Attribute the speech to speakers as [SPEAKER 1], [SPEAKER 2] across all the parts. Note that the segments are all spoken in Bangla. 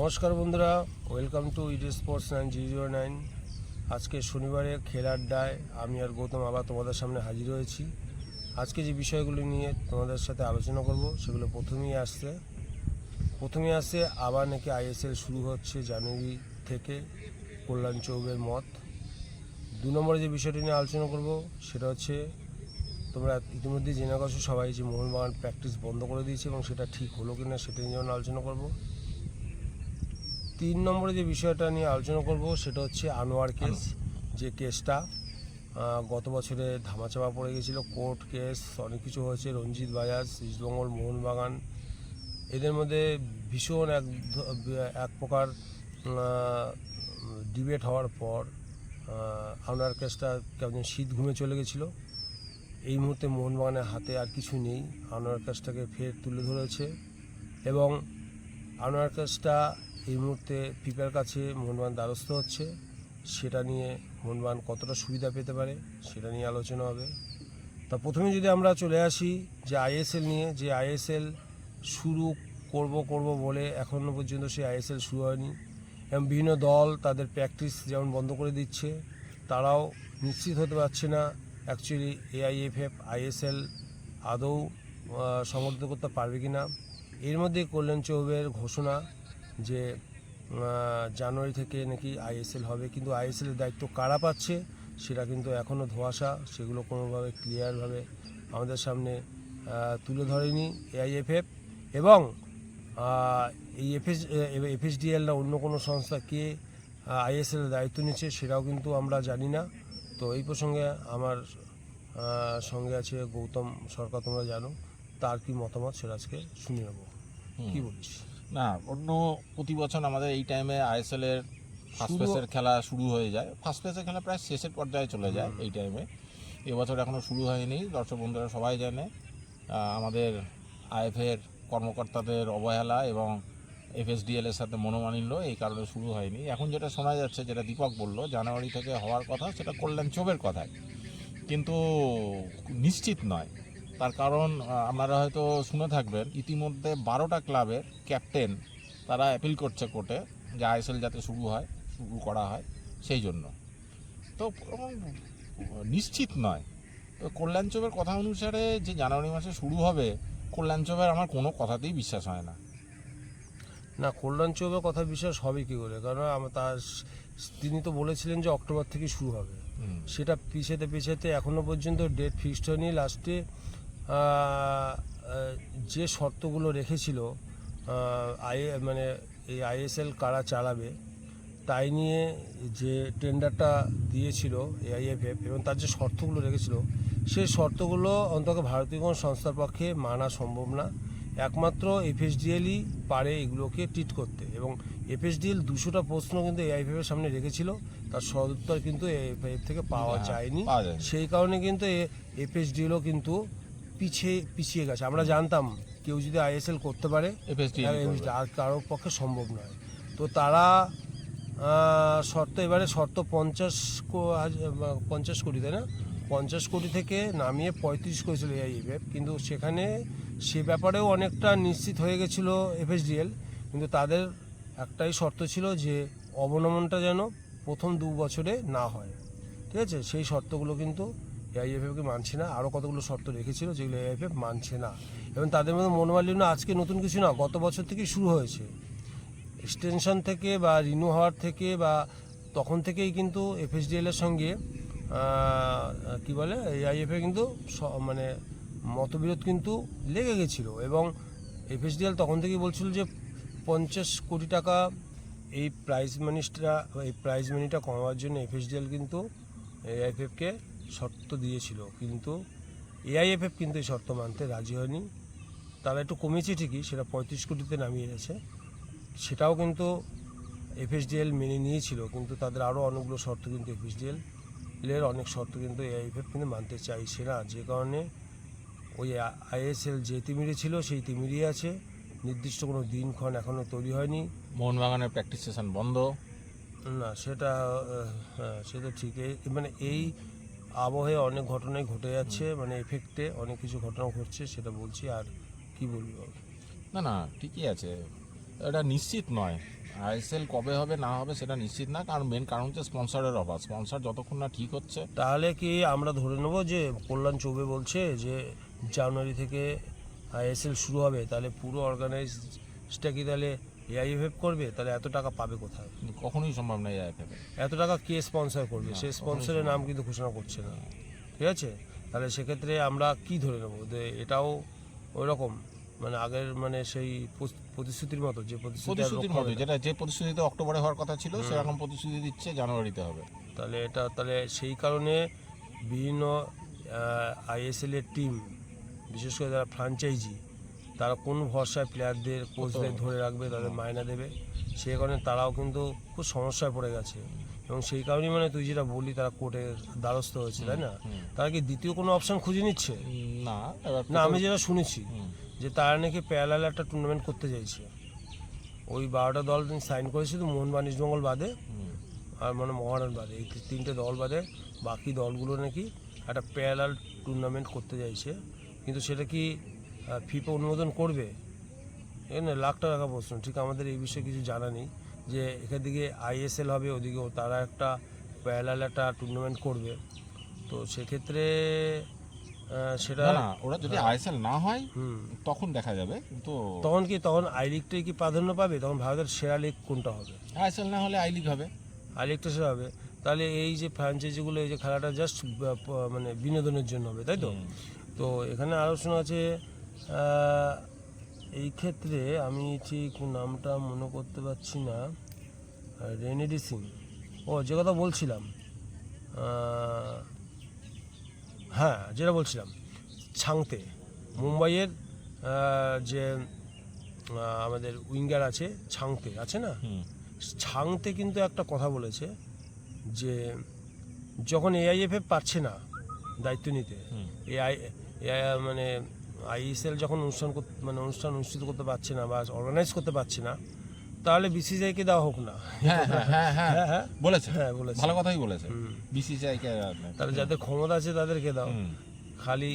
[SPEAKER 1] নমস্কার বন্ধুরা, ওয়েলকাম টু ইডি স্পোর্টস 9009। আজকে শনিবারে খেলার আড্ডায় আমি আর গৌতম আবার তোমাদের সামনে হাজির হয়েছি। আজকে যে বিষয়গুলি নিয়ে তোমাদের সাথে আলোচনা করব সেগুলো প্রথমেই আসছে আবার নাকি আইএসএল শুরু হচ্ছে জানুয়ারি থেকে, কল্যাণ চৌবের মত। 2 নম্বরে যে বিষয়টি নিয়ে আলোচনা করব সেটা হচ্ছে, তোমরা ইতিমধ্যে জেনে গেছো সবাই যে মোহনবাগান প্র্যাকটিস বন্ধ করে দিয়েছে এবং সেটা ঠিক হলো কিনা সেটা নিয়ে যেমন আলোচনা করব। 3 নম্বরে যে বিষয়টা নিয়ে আলোচনা করব সেটা হচ্ছে আনোয়ার কেস। যে কেসটা গত বছরে ধামাচাপা পড়ে গেছিল, কোর্ট কেস অনেক কিছু হয়েছে। রঞ্জিত বাজাজ, ইস্টবেঙ্গল, মোহনবাগান এদের মধ্যে ভীষণ এক প্রকার ডিবেট হওয়ার পর আনোয়ার কেসটা কেমন শীত ঘুমে চলে গেছিলো। এই মুহূর্তে মোহনবাগানের হাতে আর কিছু নেই, আনোয়ার কেসটাকে ফের তুলে ধরেছে এবং আনোয়ার কেসটা এই মুহূর্তে ফিফার কাছে মোহনবাগান দ্বারস্থ হচ্ছে। সেটা নিয়ে মোহনবাগান কতটা সুবিধা পেতে পারে সেটা নিয়ে আলোচনা হবে। তা প্রথমে যদি আমরা চলে আসি যে আইএসএল নিয়ে, যে আইএসএল শুরু করব বলে এখনও পর্যন্ত সেই আইএসএল শুরু হয়নি এবং বিভিন্ন দল তাদের প্র্যাকটিস যেমন বন্ধ করে দিচ্ছে, তারাও নিশ্চিত হতে পারছে না অ্যাকচুয়ালি এআইএফএফ আইএসএল আদৌ সমর্থন করতে পারবে কি না। এর মধ্যে কল্যাণ চৌবের ঘোষণা যে জানুয়ারি থেকে নাকি আইএসএল হবে, কিন্তু আইএসএলের দায়িত্ব কারা পাচ্ছে সেটা কিন্তু এখনও ধোঁয়াশা। সেগুলো কোনোভাবে ক্লিয়ারভাবে আমাদের সামনে তুলে ধরেনি এআইএফএফ এবং এই এফএসডিএল না অন্য কোনো সংস্থা কে আইএসএলের দায়িত্ব নিচ্ছে সেটাও কিন্তু আমরা জানি না। তো এই প্রসঙ্গে আমার সঙ্গে আছে গৌতম সরকার, তোমরা জানো, তার কি মতামত সেটা আজকে শুনে নেব। কি বলছিস?
[SPEAKER 2] না, অন্য প্রতি বছর আমাদের এই টাইমে আইএসএলের ফার্স্ট ফেজের খেলা শুরু হয়ে যায়। ফার্স্ট ফেজের খেলা প্রায় শেষের পর্যায়ে চলে যায় এই টাইমে। এবছর এখনও শুরু হয়নি, দর্শক বন্ধুরা সবাই জানে। আমাদের আইএফের কর্মকর্তাদের অবহেলা এবং এফএসডিএলের সাথে মনোমালিন্য, এই কারণে শুরু হয়নি। এখন যেটা শোনা যাচ্ছে, যেটা দীপক বললো জানুয়ারি থেকে হওয়ার কথা, সেটা কল্যাণ চৌবের কথায়, কিন্তু নিশ্চিত নয়। তার কারণ আপনারা হয়তো শুনে থাকবেন, ইতিমধ্যে 12টা ক্লাবের ক্যাপ্টেন তারা অ্যাপিল করছে কোর্টে যে আইএসএল যাতে শুরু করা হয় সেই জন্য। তো নিশ্চিত নয়। তো কল্যাণ চৌবের কথা অনুসারে যে জানুয়ারি মাসে শুরু হবে, কল্যাণ চৌবের আমার কোনো কথাতেই বিশ্বাস হয় না।
[SPEAKER 1] না, কল্যাণ চৌবের কথা বিশ্বাস হবে কী করে? কারণ তিনি তো বলেছিলেন যে অক্টোবর থেকে শুরু হবে। সেটা পিছাতে এখনও পর্যন্ত ডেট ফিক্সড হয়নি। লাস্টে যে শর্তগুলো রেখেছিল মানে এই আইএসএল কারা চালাবে তাই নিয়ে যে টেন্ডারটা দিয়েছিল এআইএফএফ এবং তার যে শর্তগুলো রেখেছিল, সেই শর্তগুলো অন্তত ভারতীয় কোনো সংস্থার পক্ষে মানা সম্ভব না। একমাত্র এফএসডিএলই পারে এগুলোকে ট্রিট করতে এবং এফএসডিএল 200টা প্রশ্ন কিন্তু এআইএফএফের সামনে রেখেছিল, তার সদুত্তর কিন্তু এআইএফএফ থেকে পাওয়া যায়নি। সেই কারণে কিন্তু এফএসডিএলও কিন্তু পিছিয়ে গেছে। আমরা জানতাম কেউ যদি আইএসএল করতে পারে আর কারোর পক্ষে সম্ভব নয়। তো তারা শর্ত 50 কোটি, তাই না? 50 কোটি থেকে নামিয়ে 35 করেছিল এআইএফএফ, কিন্তু সেখানে সে ব্যাপারেও অনেকটা নিশ্চিত হয়ে গেছিলো এফএসডিএল, কিন্তু তাদের একটাই শর্ত ছিল যে অবনমনটা যেন প্রথম 2 বছরে না হয়। ঠিক আছে, সেই শর্তগুলো কিন্তু এআইএফএফকে মানছে না। আরও কতগুলো শর্ত রেখেছিল যেগুলো এআইএফএফ মানছে না এবং তাদের মধ্যে মনোমালিন্য আজকে নতুন কিছু না, গত বছর থেকেই শুরু হয়েছে। এক্সটেনশন থেকে বা রিনিউ হওয়ার থেকে বা তখন থেকেই কিন্তু এফএসডিএলের সঙ্গে কি বলে এআইএফএ কিন্তু মানে মতবিরোধ কিন্তু লেগে গেছিলো এবং এফএসডিএল তখন থেকেই বলছিল যে 50 কোটি টাকা এই প্রাইজ মানিটা কমাবার জন্য এফএসডিএল কিন্তু এআইএফএফকে শর্ত দিয়েছিল, কিন্তু এআইএফএফ কিন্তু এই শর্ত মানতে রাজি হয়নি। তারা একটু কমেছে ঠিকই, সেটা 35 কোটিতে নামিয়ে গেছে, সেটাও কিন্তু এফএসডিএল মেনে নিয়েছিল, কিন্তু তাদের আরও অনেকগুলো শর্ত কিন্তু এফএসডিএলের অনেক শর্ত কিন্তু এআইএফএফ কিন্তু মানতে চাইছে না। যে কারণে ওই আইএসএল যে তিমিরে ছিল সেই তিমিরই আছে, নির্দিষ্ট কোনো দিনক্ষণ এখনও তৈরি হয়নি।
[SPEAKER 2] মোহনবাগানের প্র্যাকটিস সেশন বন্ধ
[SPEAKER 1] না, সেটা ঠিক। মানে এই আবহে অনেক ঘটনাই ঘটে যাচ্ছে, মানে এফেক্টে অনেক কিছু ঘটনা ঘটছে, সেটা বলছি। আর কি বলবো?
[SPEAKER 2] না, ঠিকই আছে। এটা নিশ্চিত নয়, আইএসএল কবে হবে না হবে সেটা নিশ্চিত না, কারণ মেন কারণ হচ্ছে স্পন্সরের অভাব। স্পন্সর যতক্ষণ না ঠিক হচ্ছে,
[SPEAKER 1] তাহলে কি আমরা ধরে নেব যে কল্যাণ চৌবে বলছে যে জানুয়ারি থেকে আইএসএল শুরু হবে, তাহলে পুরো অর্গানাইজটা কি তাহলে এআইএফএফ করবে? তাহলে এত টাকা পাবে কোথায়?
[SPEAKER 2] কিন্তু কখনোই সম্ভব নয় আইএফএফ।
[SPEAKER 1] এত টাকা কে স্পন্সর করবে?
[SPEAKER 2] না,
[SPEAKER 1] সে
[SPEAKER 2] কখনোই
[SPEAKER 1] স্পন্সরের
[SPEAKER 2] সম্ভব
[SPEAKER 1] নাম কিন্তু ঘোষণা করছে না, ঠিক আছে? তাহলে সেক্ষেত্রে আমরা কি ধরে নেব যে এটাও ওই রকম, মানে আগের মানে সেই প্রতিশ্রুতির মতো, যে প্রতিশ্রুতি আর
[SPEAKER 2] প্রতিশ্রুতির
[SPEAKER 1] রক্ষা
[SPEAKER 2] মধ্যে
[SPEAKER 1] হবে না।
[SPEAKER 2] যেটা যে প্রতিশ্রুতিতে অক্টোবরে হওয়ার কথা ছিল সেরকম প্রতিশ্রুতি দিচ্ছে জানুয়ারিতে হবে।
[SPEAKER 1] তাহলে সেই কারণে বিভিন্ন আইএসএল এর টিম, বিশেষ করে যারা ফ্র্যাঞ্চাইজি, তারা কোন ভরসায় প্লেয়ারদের কোচদের ধরে রাখবে, তাদের মাইনা দেবে, সেই কারণে তারাও কিন্তু খুব সমস্যায় পড়ে গেছে। এবং সেই কারণেই মানে তুই যেটা বললি তারা কোর্টের দ্বারস্থ হয়েছে, তাই না? তারা কি দ্বিতীয় কোনো অপশন খুঁজে নিচ্ছে?
[SPEAKER 2] না, এবার
[SPEAKER 1] না, আমি যেটা শুনেছি
[SPEAKER 2] হুম,
[SPEAKER 1] যে তারা নাকি প্যারালাল একটা টুর্নামেন্ট করতে চাইছে। ওই 12টা দল সাইন করেছিল, মোহনবাগান ইস্টবেঙ্গল বাদে
[SPEAKER 2] হুম,
[SPEAKER 1] আর মানে মহারান বাদে, এই তিনটে দল বাদে বাকি দলগুলো নাকি একটা প্যারালাল টুর্নামেন্ট করতে চাইছে। কিন্তু সেটা কি ফিফা অনুমোদন করবে? এখানে লাখ টাকা প্রশ্ন। ঠিক আমাদের এই বিষয়ে কিছু জানা নেই যে এখান থেকে আইএসএল হবে, ওদিকেও তারা একটা প্যারালাল একটা টুর্নামেন্ট করবে। তো সেক্ষেত্রে সেটা
[SPEAKER 2] না না, ওরা যদি আইএসএল না হয়
[SPEAKER 1] হুম,
[SPEAKER 2] তখন দেখা যাবে, কিন্তু
[SPEAKER 1] তখন আই লিগটাই কি প্রাধান্য পাবে? তখন ভারতের সেরা লিগ কোনটা হবে?
[SPEAKER 2] আইএসএল না হলে আই লিগ হবে।
[SPEAKER 1] আই লিগটা সেরা হবে। তাহলে এই যে ফ্র্যাঞ্চাইজিগুলো, এই যে খেলাটা জাস্ট মানে বিনোদনের জন্য হবে, তাই তো?
[SPEAKER 2] হুম,
[SPEAKER 1] তো এখানে আলোচনা আছে আহ, এই ক্ষেত্রে আমি ঠিক নামটা মনে করতে পারছি না, রেনেডি সিং, ও যে কথা বলছিলাম, হ্যাঁ যেটা বলছিলাম, ছাংতে, মুম্বাইয়ের যে আমাদের উইঙ্গার আছে, ছাংতে আছে না,
[SPEAKER 2] হুম,
[SPEAKER 1] ছাংতে কিন্তু একটা কথা বলেছে যে যখন এআইএফএফ পারছে না দায়িত্ব নিতে,
[SPEAKER 2] হুম।
[SPEAKER 1] মানে আইএসএল যখন অনুষ্ঠান অনুষ্ঠিত করতে পারছে না বা অর্গানাইজ করতে পারছে না, তাহলে বিসিসিআইকে দেওয়া হোক না।
[SPEAKER 2] হ্যাঁ হ্যাঁ হ্যাঁ হ্যাঁ
[SPEAKER 1] হ্যাঁ হ্যাঁ
[SPEAKER 2] বলেছে,
[SPEAKER 1] হ্যাঁ বলেছে।
[SPEAKER 2] ভালো কথাই বলেছে।
[SPEAKER 1] হুম।
[SPEAKER 2] বিসিসিআই কে
[SPEAKER 1] তাহলে যাদের ক্ষমতা আছে তাদেরকে দাও।
[SPEAKER 2] হুম,
[SPEAKER 1] খালি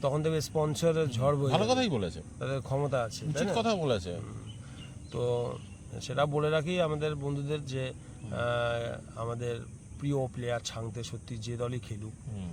[SPEAKER 1] তখন দেখবে স্পন্সরের ঝড় বয়ে
[SPEAKER 2] ভালো
[SPEAKER 1] যাবে।
[SPEAKER 2] কথাই বলেছে,
[SPEAKER 1] তাদের ক্ষমতা আছে, তাই
[SPEAKER 2] উচিত
[SPEAKER 1] না?
[SPEAKER 2] কথা বলেছে।
[SPEAKER 1] তো সেটা বলে রাখি আমাদের বন্ধুদের যে আমাদের প্রিয় প্লেয়ার ছাংতে সত্যি যে দলই খেলুক,
[SPEAKER 2] হুম,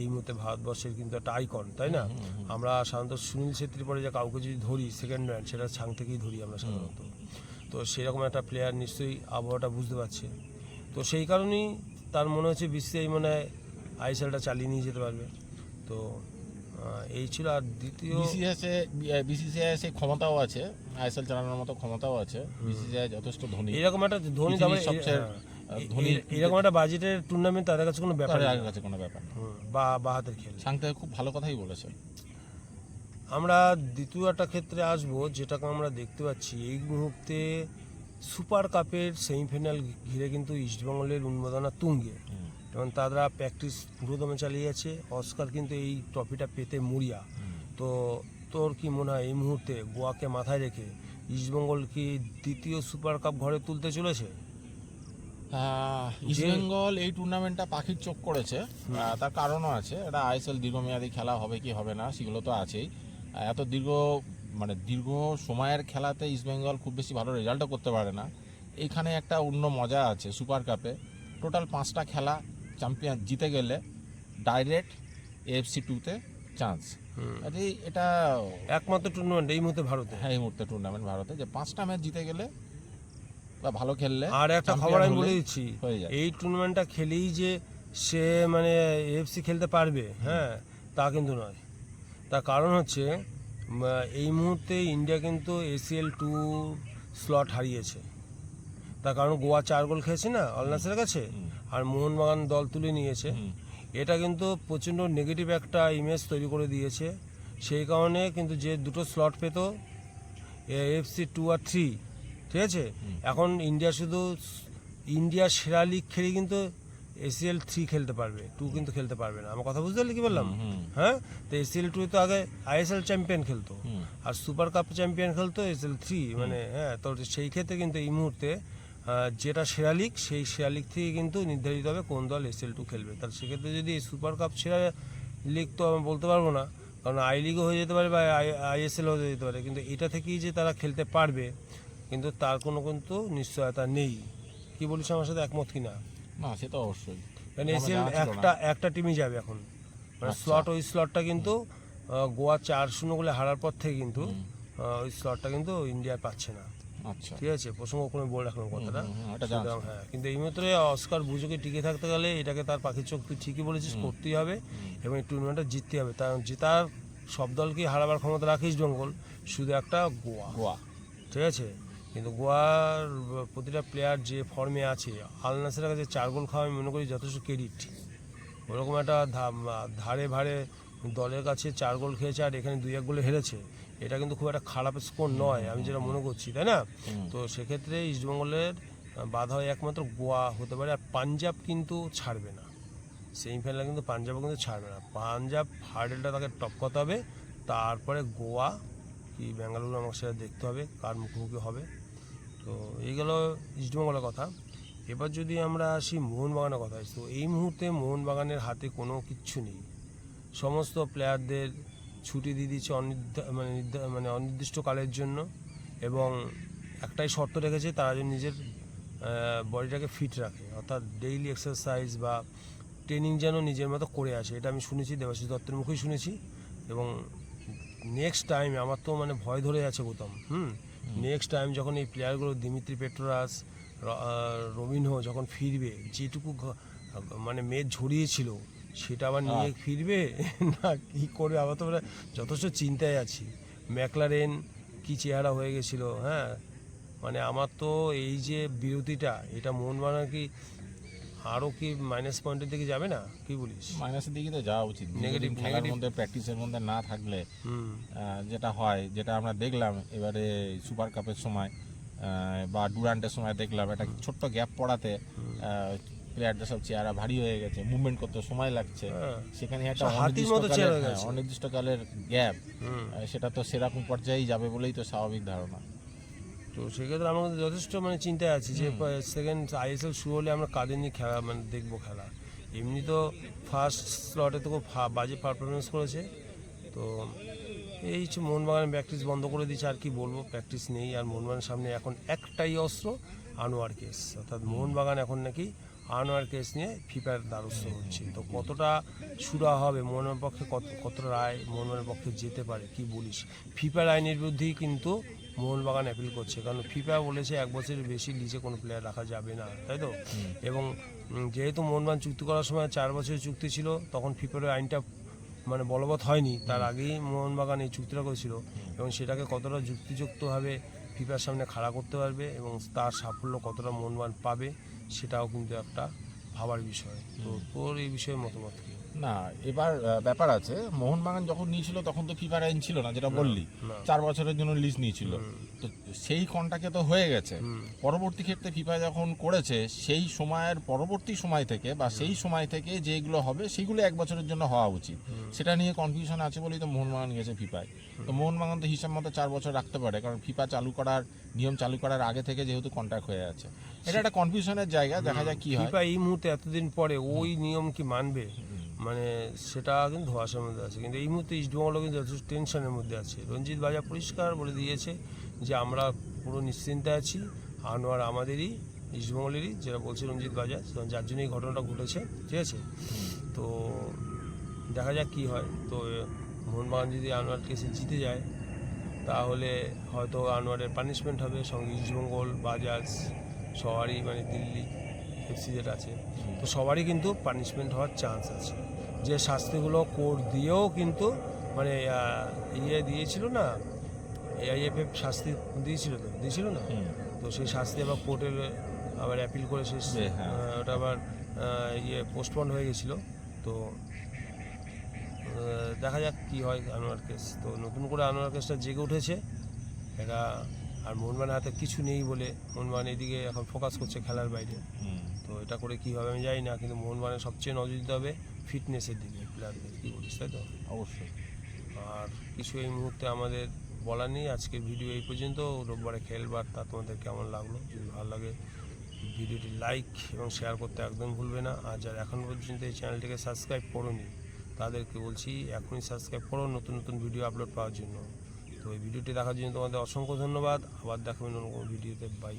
[SPEAKER 1] এই মুহূর্তে ভারতবর্ষের কিন্তু একটা আইকন, তাই না?
[SPEAKER 2] হুম, হুম।
[SPEAKER 1] আমরা সাধারণত সুনীল ছেত্রী পরে যে কাউকে যদি ধরি সেকেন্ড র্যান্ড, সেটা ছাং থেকেই ধরি আমরা সাধারণত। তো সেরকম একটা প্লেয়ার নিশ্চয়ই আবহাওয়াটা বুঝতে পারছে। তো সেই কারণেই তার মনে হচ্ছে বিসিসিআই মনে হয় আইএসএলটা চালিয়ে নিয়ে যেতে পারবে। তো এই ছিল। আর দ্বিতীয়
[SPEAKER 2] বিসিসিআই সেই ক্ষমতাও আছে, আইএসএল চালানোর মতো ক্ষমতাও আছে। বিসিসিআই যথেষ্ট ধনী,
[SPEAKER 1] এরকম একটা ধোনি
[SPEAKER 2] পৃথিবীর সবচেয়ে ধনী
[SPEAKER 1] এরকম একটা বাজেটের টুর্নামেন্ট তাদের কাছে কোনো ব্যাপার
[SPEAKER 2] তাদের
[SPEAKER 1] না।
[SPEAKER 2] আগের কাছে কোনো ব্যাপার না।
[SPEAKER 1] বা হাতের খেল।
[SPEAKER 2] শান্তি খুব ভালো কথাই বলেছে।
[SPEAKER 1] আমরা দ্বিতীয় একটা ক্ষেত্রে আসবো, যেটাকে আমরা দেখতে পাচ্ছি এই মুহূর্তে সুপার কাপের সেমিফাইনাল ঘিরে কিন্তু ইস্টবেঙ্গলের উন্মাদনা তুঙ্গে,
[SPEAKER 2] হুম,
[SPEAKER 1] এবং তারা প্র্যাকটিস পুরোদমে চালিয়ে যাচ্ছে। অস্কার কিন্তু এই ট্রফিটা পেতে মরিয়া।
[SPEAKER 2] হুম।
[SPEAKER 1] তো তোর কি মনে হয় এই মুহূর্তে গোয়াকে মাথায় রেখে ইস্টবেঙ্গল কি দ্বিতীয় সুপার কাপ ঘরে তুলতে চলেছে?
[SPEAKER 2] ইস্টবেঙ্গল এই টুর্নামেন্টটা পাখির চোখ করেছে, তার কারণও আছে। এটা আইএসএল দীর্ঘমেয়াদী খেলা হবে কি হবে না সেগুলো তো আছেই। এত দীর্ঘ সময়ের খেলাতে ইস্টবেঙ্গল খুব বেশি ভালো রেজাল্টও করতে পারে না। এইখানে একটা অন্য মজা আছে সুপার কাপে। টোটাল 5টা খেলা চ্যাম্পিয়ন জিতে গেলে ডাইরেক্ট AFC 2-তে চান্স। এটা
[SPEAKER 1] একমাত্র টুর্নামেন্ট এই মুহূর্তে ভারতে।
[SPEAKER 2] হ্যাঁ, এই মুহূর্তে টুর্নামেন্ট ভারতে যে 5টা ম্যাচ জিতে গেলে বা ভালো খেললে
[SPEAKER 1] আর একটা খবর আমি বলে দিচ্ছি,
[SPEAKER 2] হয়ে যায়।
[SPEAKER 1] এই টুর্নামেন্টটা খেলেই যে সে মানে এএফসি খেলতে পারবে, হ্যাঁ, তা কিন্তু নয়। তার কারণ হচ্ছে এই মুহূর্তে ইন্ডিয়া কিন্তু ACL 2 স্লট হারিয়েছে। তার কারণ গোয়া 4 গোল খেয়েছে না অল নাসেরের কাছে, আর মোহনবাগান দল তুলে নিয়েছে। এটা কিন্তু প্রচণ্ড নেগেটিভ একটা ইমেজ তৈরি করে দিয়েছে। সেই কারণে কিন্তু যে দুটো স্লট পেত AFC 2 আর 3, ঠিক আছে, এখন ইন্ডিয়া সেরা লিগ খেলে কিন্তু ACL 3 খেলতে পারবে, 2 কিন্তু খেলতে পারবে না। আমার কথা বুঝতে পারলি কি বললাম? হ্যাঁ, তো ACL 2 তো আগে ISL চ্যাম্পিয়ন খেলতো, আর সুপার কাপ চ্যাম্পিয়ন খেলতো ACL 3, মানে হ্যাঁ। তো সেই ক্ষেত্রে কিন্তু এই মুহূর্তে যেটা সেরা লিগ, সেই সেরা লিগ থেকে কিন্তু নির্ধারিত হবে কোন দল ACL 2 খেলবে। তাহলে সেক্ষেত্রে যদি সুপার কাপ সেরা লিগ তো আমি বলতে পারবো না, কারণ আই লিগও হয়ে যেতে পারে বা ISL হয়ে যেতে পারে, কিন্তু এটা থেকেই যে তারা খেলতে পারবে কিন্তু তার কোনো কিন্তু নিশ্চয়তা নেই। কি বলিস, আমার সাথে একমত কি না?
[SPEAKER 2] না সে তো অবশ্যই,
[SPEAKER 1] কারণ
[SPEAKER 2] আমার
[SPEAKER 1] এসিএল
[SPEAKER 2] জানা ছিল
[SPEAKER 1] একটা টিমই যাবে এখন, মানে
[SPEAKER 2] আচ্ছা।
[SPEAKER 1] ওই স্লটটা কিন্তু গোয়া 4-0 গোলে হারার পর থেকে কিন্তু
[SPEAKER 2] হুম,
[SPEAKER 1] ওই স্লটটা কিন্তু ইন্ডিয়া পাচ্ছে না।
[SPEAKER 2] আচ্ছা।
[SPEAKER 1] ঠিক আছে, প্রসঙ্গ কোনো বলে রাখলাম কথাটা।
[SPEAKER 2] এটা জানা
[SPEAKER 1] সুতরাং
[SPEAKER 2] ছিল।
[SPEAKER 1] হ্যাঁ, কিন্তু এই মাত্র অস্কার বুজোকে টিকে থাকতে গেলে এটাকে তার পাখির চোখ, তুই ঠিকই বলেছিস, করতেই হবে এবং এই টুর্নামেন্টটা জিততে হবে। তার জেতার সব দলকেই হারাবার ক্ষমতা রাখে ইস্ট বেঙ্গল, শুধু একটা গোয়া।
[SPEAKER 2] গোয়া।
[SPEAKER 1] ঠিক আছে, কিন্তু গোয়ার প্রতিটা প্লেয়ার যে ফর্মে আছে, আল নাসেরের কাছে 4 গোল খাওয়া আমি মনে করি যথেষ্ট ক্রেডিট। ওরকম একটা ধারে ভারে দলের কাছে 4 গোল খেয়েছে আর এখানে 2-1 গোলে হেরেছে, এটা কিন্তু খুব একটা খারাপ স্কোর নয় আমি যেটা মনে করছি, তাই না? তো সেক্ষেত্রে ইস্টবেঙ্গলের বাধা হয় একমাত্র গোয়া হতে পারে, আর পাঞ্জাব কিন্তু ছাড়বে না সেমিফাইনালে, কিন্তু পাঞ্জাবও কিন্তু ছাড়বে না। পাঞ্জাব হার্ডেলটা তাকে টপ করতে হবে, তারপরে গোয়া কি বেঙ্গালুরু আমাকে সেটা দেখতে হবে কার মুখোমুখি হবে। তো এই গেল ইস্টবেঙ্গলের কথা। এবার যদি আমরা আসি মোহনবাগানের কথায়, তো এই মুহূর্তে মোহনবাগানের হাতে কোনো কিচ্ছু নেই। সমস্ত প্লেয়ারদের ছুটি দিয়ে দিচ্ছে মানে অনির্দিষ্টকালের জন্য, এবং একটাই শর্ত রেখেছে, তারা যেন নিজের বডিটাকে ফিট রাখে, অর্থাৎ ডেইলি এক্সারসাইজ বা ট্রেনিং যেন নিজের মতো করে আসে। এটা আমি শুনেছি, দেবাশিস দত্তের মুখেই শুনেছি। এবং নেক্সট টাইম আমার তো মানে ভয় ধরে যাচ্ছে গৌতম, নেক্সট টাইম যখন এই প্লেয়ারগুলো দিমিত্রি পেট্রোরাস, রবিনহো যখন ফিরবে, যেটুকু মানে মেদ ঝরিয়েছিল সেটা আবার নিয়ে ফিরবে না কি করবে, আবার তো যথেষ্ট চিন্তায় আছি। ম্যাকলারেন কি চেহারা হয়ে গেছিলো, হ্যাঁ, মানে আমার তো এই যে বিরতিটা, এটা মোহনবাগান কি আরও কি মাইনাস পয়েন্টের দিকে যাবে না, কি বলিস?
[SPEAKER 2] মাইনাসের দিকে তো যাওয়া উচিত।
[SPEAKER 1] নেগেটিভ
[SPEAKER 2] খেলার মধ্যে, প্র্যাকটিসের মধ্যে না থাকলে
[SPEAKER 1] হুম
[SPEAKER 2] যেটা হয়, যেটা আমরা দেখলাম এবারে সুপার কাপের সময় বা ডুরান্টের সময় দেখলাম, একটা ছোট্ট গ্যাপ পড়াতে প্লেয়ারদের সব চেহারা ভারী হয়ে গেছে, মুভমেন্ট করতে সময় লাগছে।
[SPEAKER 1] হ্যাঁ।
[SPEAKER 2] সেখানে একটা
[SPEAKER 1] হাতির মতো চেহারা হয়ে গেছে।
[SPEAKER 2] অনির্দিষ্টকালের গ্যাপ,
[SPEAKER 1] হুম
[SPEAKER 2] সেটা তো সেরকম পর্যায়েই যাবে বলেই তো স্বাভাবিক ধারণা।
[SPEAKER 1] তো সেক্ষেত্রে আমরা যথেষ্ট মানে চিন্তায় আছি যে সেকেন্ড আইএসএল শুরু হলে আমরা কাদের নিয়ে খেলা মানে দেখবো খেলা। এমনি তো ফার্স্ট স্লটে তো খুব বাজে পারফরমেন্স করেছে। তো এই হচ্ছে মোহনবাগানের প্র্যাকটিস বন্ধ করে দিয়েছে, আর কি বলবো, প্র্যাকটিস নেই। আর মোহনবাগানের সামনে এখন একটাই অস্ত্র, আনোয়ার কেস, অর্থাৎ মোহনবাগান এখন নাকি আনোয়ার কেস নিয়ে ফিফার দ্বারস্থ হচ্ছে। তো কতটা সুরা হবে মোহনের পক্ষে, কতটা রায় মোহনের পক্ষে যেতে পারে, কি বলিস? ফিফার আইনের বিরুদ্ধেই কিন্তু মোহনবাগান অ্যাপিল করছে, কারণ ফিফা বলেছে 1 বছরের বেশি লিজে কোনো প্লেয়ার রাখা যাবে না, তাই তো? এবং যেহেতু মোহনবাগান চুক্তি করার সময় 4 বছরের চুক্তি ছিল, তখন ফিফার আইনটা মানে বলবৎ হয়নি, তার আগেই মোহনবাগান এই চুক্তিটা করেছিল, এবং সেটাকে কতটা যুক্তিযুক্তভাবে ফিফার সামনে খাড়া করতে পারবে এবং তার সাফল্য কতটা মোহনবাগান পাবে, সেটাও কিন্তু একটা ভাবার বিষয়। তো তোর এই বিষয়ে মতামত কি?
[SPEAKER 2] না, এবার ব্যাপার আছে, মোহনবাগান যখন নিয়েছিল তখন তো ফিফার আইন ছিল না, যেটা বললি,
[SPEAKER 1] না।
[SPEAKER 2] 4 বছরের জন্য লিজ নিয়েছিল। তো সেই কন্ট্রাক্টে তো হয়ে গেছে। পরবর্তী ক্ষেত্রে ফিফা যখন করেছে, সেই সময়ের পরবর্তী সময় থেকে বা সেই সময় থেকে যেগুলো হবে সেগুলো 1 বছরের জন্য হওয়া উচিত। সেটা নিয়ে কনফিউশন আছে বলেই তো মোহনবাগান গেছে ফিফায়। তো মোহনবাগান তো হিসাব মতো 4 বছর রাখতে পারে, কারণ ফিফা নিয়ম চালু করার আগে থেকে যেহেতু কন্ট্রাক্ট হয়ে আছে। এটা একটা কনফিউশনের জায়গা, দেখা যাক কি হয়।
[SPEAKER 1] ফিফা এই মুহূর্তে এতদিন পরে ওই নিয়ম কি মানবে, মানে সেটা কিন্তু ধোঁয়াশার মধ্যে আছে। কিন্তু এই মুহূর্তে ইস্টবেঙ্গলও কিন্তু যথেষ্ট টেনশনের মধ্যে আছে। রঞ্জিত বাজার পরিষ্কার বলে দিয়েছে যে আমরা পুরো নিশ্চিন্তে আছি, আনোয়ার আমাদেরই, ইস্টবেঙ্গলেরই, যেটা বলছে রঞ্জিত বাজার, যার জন্য এই ঘটনাটা ঘটেছে। ঠিক আছে, তো দেখা যাক কী হয়। তো মোহনবাগান যদি আনোয়ার কেসে জিতে যায়, তাহলে হয়তো আনোয়ারের পানিশমেন্ট হবে, সঙ্গে ইস্টবেঙ্গল, বাজাজ সবারই, মানে দিল্লি এফসি যেটা আছে, তো সবারই কিন্তু পানিশমেন্ট হওয়ার চান্স আছে। যে শাস্তিগুলো কোর্ট দিয়েও কিন্তু মানে দিয়েছিল না, AIFF শাস্তি দিয়েছিল না, তো সেই শাস্তি আবার কোর্টের আবার অ্যাপিল করে শেষ, ওটা আবার পোস্টপন্ড হয়ে গেছিলো। তো দেখা যাক কী হয় আনোয়ার কেস। তো নতুন করে আনোয়ার কেসটা জেগে উঠেছে এরা, আর মোহনবাগানের হাতে কিছু নেই বলে মোহনবাগান এদিকে এখন ফোকাস করছে খেলার বাইরে। তো এটা করে কী হবে আমি জানি না, কিন্তু মোহনবাগানের সবচেয়ে নজর দিতে হবে ফিটনেসের দিকে প্লেয়ারদের, কী বলিস, তাই তো?
[SPEAKER 2] অবশ্যই।
[SPEAKER 1] আর কিছু এই মুহূর্তে আমাদের বলার নেই। আজকের ভিডিও এই পর্যন্ত। রোববারে খেলবার তা তোমাদের কেমন লাগলো, যদি ভালো লাগে ভিডিওটি লাইক এবং শেয়ার করতে একদম ভুলবে না। আর যারা এখন পর্যন্ত এই চ্যানেলটিকে সাবস্ক্রাইব করোনি, তাদেরকে বলছি এখনই সাবস্ক্রাইব করো নতুন নতুন ভিডিও আপলোড পাওয়ার জন্য। তো এই ভিডিওটি দেখার জন্য তোমাদের অসংখ্য ধন্যবাদ। আবার দেখাবেন অন্য কোনো ভিডিওতে। বাই।